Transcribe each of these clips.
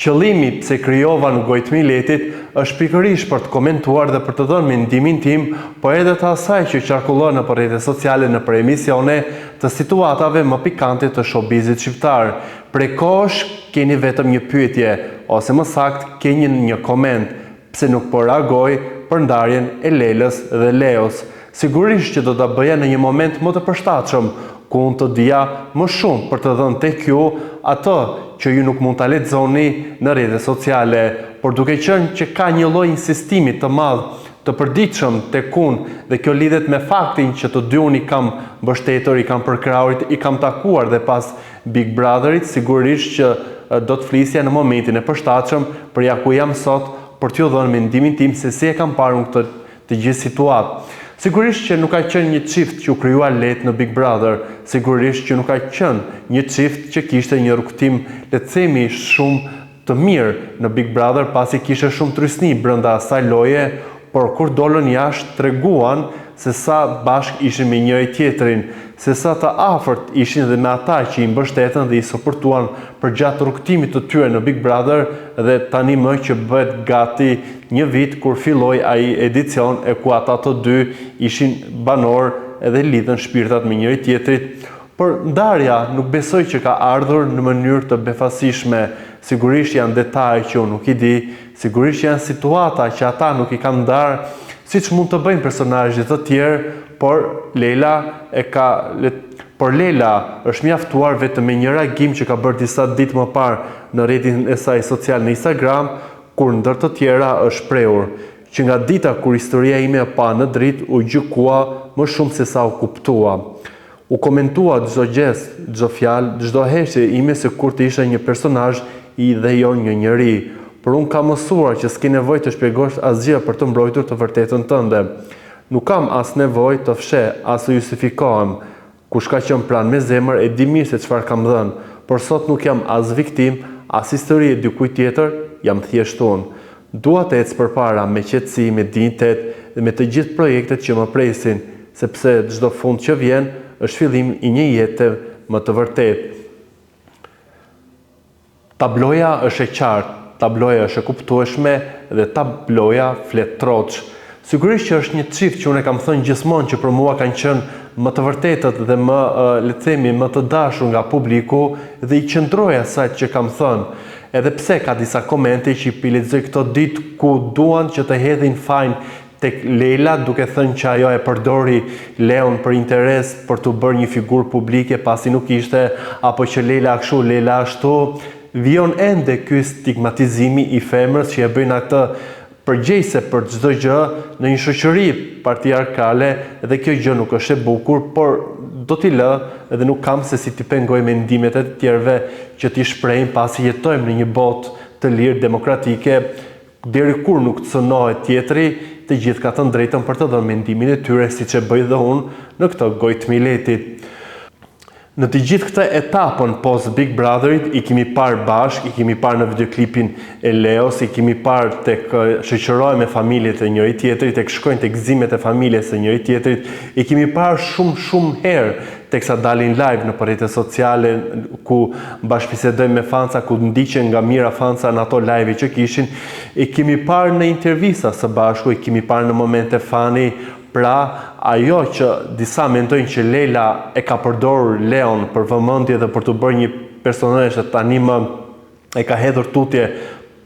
Qëllimi pse krijova në gojtë Miletit është pikërisht për të komentuar dhe për të dhënë mendimin tim, por edhe të asaj që qarkullon në rrjetet sociale në emisione të situatave më pikante të showbizit shqiptar. Prej kohësh keni vetëm një pyetje, ose më saktë keni një koment, pse nuk po reagoj për ndarjen e Lelës dhe Leos. Sigurisht që do ta bëja në një moment më të përshtatshëm, ku unë të dija më shumë për të dhënë tek ju atë që ju nuk mund ta lexoni në rrjetet sociale, por duke qenë që ka një lloj insistimi të madh të përditshëm tek unë dhe kjo lidhet me faktin që të dy unë i kam mbështetur, i kam përkrahur, i kam takuar dhe pas Big Brotherit, sigurisht që do të flisja në momentin e përshtatshëm për ja ku jam sot për t'ju dhënë mendimin tim se si e kam parë këtë të gjithë situatë. Sigurisht që nuk ka qenë një çift që u krijua lehtë në Big Brother, sigurisht që nuk ka qenë një çift që kishte një rrugtim, le të themi, shumë të mirë në Big Brother, pasi kishte shumë trysni brenda asaj loje, por kur dolën jashtë treguan se sa bashkë ishin me njëri tjetrin, se sa të afërt ishin dhe me ata që i mbështetën dhe i suportuan për gjatë rrugtimit të tyre në Big Brother, dhe tani më që bëhet gati një vit kur filloi ai edicion e ku ata të dy ishin banor edhe lidhen shpirtat me njëri tjetrit. Por ndarja nuk besoj që ka ardhur në mënyrë të befasishme. Sigurisht janë detaje që unë nuk i di, sigurisht janë situata që ata nuk i kanë ndarë, siç mund të bëjnë personazhe të tjerë, por Lela është mjaftuar vetëm me një reagim që ka bërë disa ditë më parë në rrjetin e saj social në Instagram, kur ndër të tjera është shprehur që nga dita kur historia ime e pa në dritë u gjykua më shumë se sa u kuptua. U komentua çdo gest, çdo fjalë, çdo heshtje ime se kur të isha një personazh i dhe jo një njeri. Por unë kam mësuar që s'ke nevojë të shpjegosh asgjë për të mbrojtur të vërtetën tënde. Nuk kam as nevojë të fsheh as të justifikohem. Kush ka qenë plan me zemër e di mirë se çfarë kam dhënë, por sot nuk jam as viktim, as histori e dikujt tjetër, jam thjesht unë. Dua të ec përpara me qetësi, me dinjitet dhe me të gjithë projektet që më presin, sepse çdo fund që vjen është fillim i një jete më të vërtetë. Tabloja është e qartë, tabloja është e kuptueshme dhe tabloja flet troç. Sigurisht që është një çift që unë kam thënë gjithmonë që për mua kanë qenë më të vërtetët dhe më, le të themi, më të dashur nga publiku dhe i qëndroja asaj që kam thënë. Edhe pse ka disa komente që i lexoj këto ditë ku duan që të hedhin fajin tek Lela, duke thënë që ajo e përdori Leon për interes, për të bërë një figurë publike pasi nuk ishte, apo që Lela kështu, Lela ashtu. Vion ende ky stigmatizimi i femrës që e bëjnë atë përgjegjëse për çdo gjë në një shoqëri patriarkale, dhe kjo gjë nuk është e bukur, por do t'i lë dhe nuk kam se si t'i pengoj mendimet e të tjerëve që t'i shprehin pasi jetojmë në një botë të lirë demokratike, deri kur nuk të cënohet tjetri, të gjithë ka të drejtën për të dhënë mendimin e tyre, siç e bëj dhe unë në këtë gojë Miletit. Në të gjithë këtë etapën post Big Brotherit i kemi parë bashkë, i kemi parë në videoklipin e Leos, i kemi parë tek shoqërohen me familjet e njëri tjetrit, tek shkojnë tek gëzimet e familjes së njëri tjetrit, i kemi parë shumë herë teksa dalin live në rrjetet sociale ku bashkëbisedojnë me fanca, ku ndiqen nga mira fanca në ato live që kishin, i kemi parë në intervista së bashku, i kemi parë në momente fani. Pra, ajo që disa mendojnë që Lela e ka përdorur Leon për vëmendje dhe për të bërë një personazh që tani më e ka hedhur tutje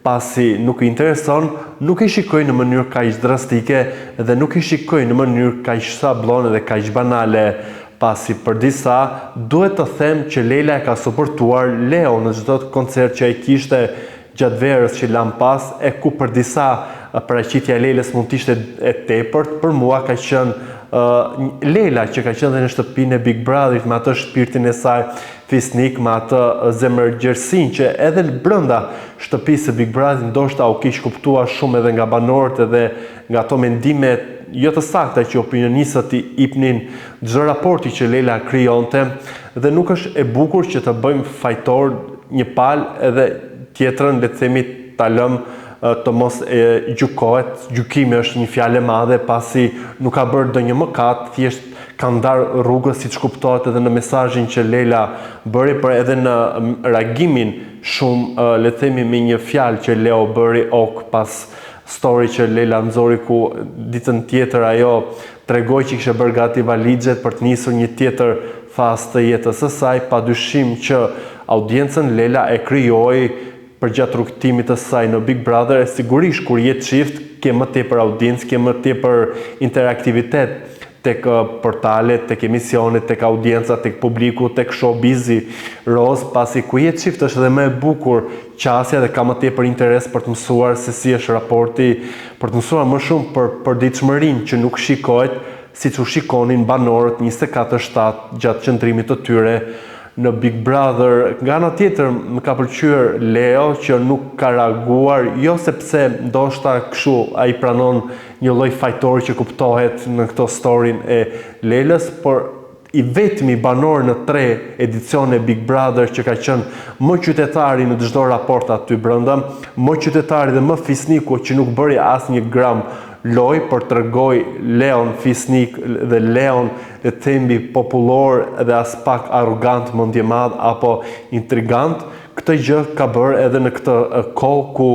pasi nuk i intereson, nuk i shikojnë në mënyrë kaq drastike dhe nuk i shikojnë në mënyrë kaq sablone dhe kaq banale, pasi për disa duhet të them që Lela e ka suportuar Leon në çdo koncert që ai kishte gjatë verës që lan pas, e ku për disa paraqitja e Lelës mund të ishte e tepërt, për mua ka qenë Lela që ka qenë dhe në shtëpinë e Big Brotherit me atë shpirtin e saj fisnik, me atë zemërgjërsinë që edhe brenda shtëpisë së Big Brotherit ndoshta u kish kuptuar shumë edhe nga banorët edhe nga ato mendime jo të sakta që opinionistët i ipnin çdo raporti që Lela krijonte, dhe nuk është e bukur që të bëjmë fajtor një palë edhe tjetrën, le të themi, ta lëmë të mos gjykohet. Gjykimi është një fjalë e madhe pasi nuk ka bërë ndonjë mëkat, thjesht kanë ndarë rrugës siç kuptohet edhe në mesazhin që Leila bëri, por edhe në reagimin shumë le të themi me një fjalë që Leo bëri ok pas story që Leila nxori, ku ditën tjetër ajo tregoi që kishte bërë gati valizhet për të nisur një tjetër fazë të jetës së saj. Padyshim që audiencën Leila e krijoi përgjatë rrugtimit të saj në Big Brother. E sigurisht kur je çift ke më tepër audiencë, ke më tepër interaktivitet tek portalet, tek emisionet, tek audienca, tek publiku, tek showbizi roz, pasi ku je çift është edhe më e bukur qasja dhe ka më tepër interes për të mësuar se si është raporti, për të mësuar më shumë për përditshmërinë që nuk shikohet siç u shikonin banorët 24/7 gjatë qëndrimit të tyre në Big Brother. Nga ana tjetër më ka pëlqyer Leo që nuk ka reaguar, jo sepse ndoshta kështu ai pranon një lloj fajtori që kuptohet në këtë storin e Lelës, por i vetmi banor në 3 edicione Big Brother që ka qenë më qytetari në çdo raport aty brenda, më qytetari dhe më fisniku që nuk bëri asnjë gram loj, por tregoi Leon fisnik dhe Leon e thembi popullor dhe as pak arrogant, mendjemadh apo intrigant. Këtë gjë ka bërë edhe në këtë kohë ku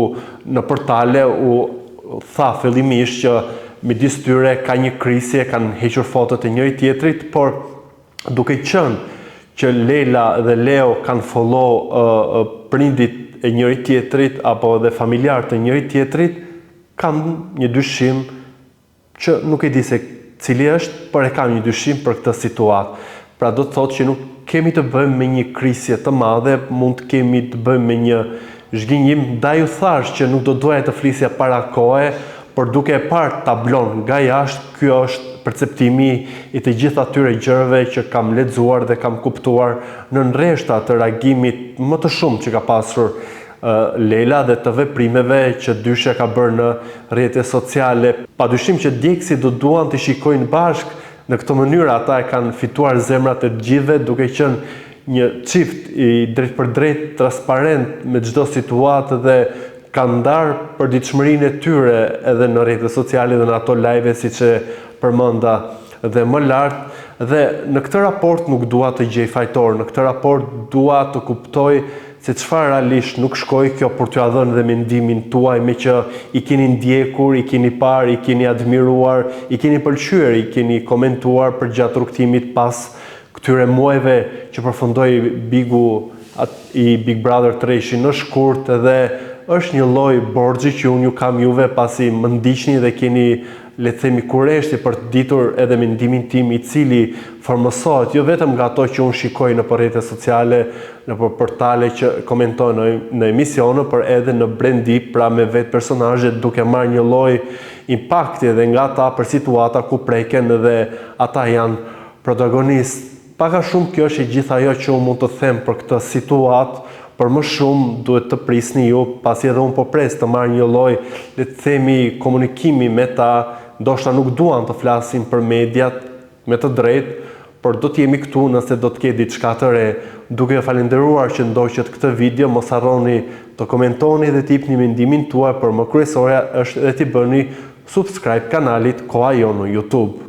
në portale u tha fillimisht që midis tyre ka një krisje, kanë hequr fotot e njëri tjetrit, por duke qenë që Leila dhe Leo kanë follow prindit e njëri tjetrit apo dhe familjarët e njëri tjetrit, kam një dyshim që nuk e di se cili është, por e kam një dyshim për këtë situatë. Pra do të thotë që nuk kemi të bëjmë me një krisje të madhe, mund të kemi të bëjmë me një zhgënjim. Ndaj u thash që nuk do doja të flisja para kohe, por duke e parë tablon nga jashtë, ky është perceptimi i të gjitha atyre gjërave që kam lexuar dhe kam kuptuar në rreshta të reagimit më të shumë që ka pasur Leila dhe të veprimeve që dyshe ka bërë në rrjetet sociale. Padyshim që djegësit do duan të shikojnë bashkë. Në këtë mënyrë ata e kanë fituar zemrat e gjithëve, duke qenë një çift i drejt për drejt transparent me çdo situatë dhe kanë ndarë përditshmërinë e tyre edhe në rrjetet sociale dhe në ato live siç e përmenda dhe më lart. Dhe në këtë raport nuk dua të gjej fajtor, në këtë raport dua të kuptoj se çfarë realisht nuk shkoi kjo për t'ua dhënë dhe mendimin tuaj, me që i keni ndjekur, i keni parë, i keni admiruar, i keni pëlqyer, i keni komentuar përgjatë rrugtimit pas këtyre muajve që përfundoi Bigu i Big Brother 3 në shkurt, dhe është një lloj borxhi që unë ju kam juve pasi më ndiqni dhe keni le të themi kurreshti për të ditur edhe mendimin tim, i cili formësohet jo vetëm nga ato që unë shikoj në rrjetet sociale, në portale që komentojnë në emisione, por edhe në brendi, pra me vetë personazhet, duke marrë një lloj impakti edhe nga ata për situata ku preken dhe ata janë protagonistë. Paka shumë kjo është e gjithë ajo që unë mund të them për këtë situatë, por më shumë duhet të prisni ju, pasi edhe unë po pres të marrë një lloj, le të themi, komunikimi me ta. Ndoshta nuk duan të flasin për mediat me të drejtë, por do të jemi këtu nëse do të ketë diçka të re. Duke ju falendëruar që ndoqët këtë video, mos harroni të komentoni dhe të jepni mendimin tuaj, por më kryesorja është edhe t'i bëni subscribe kanalit Koha Jon në YouTube.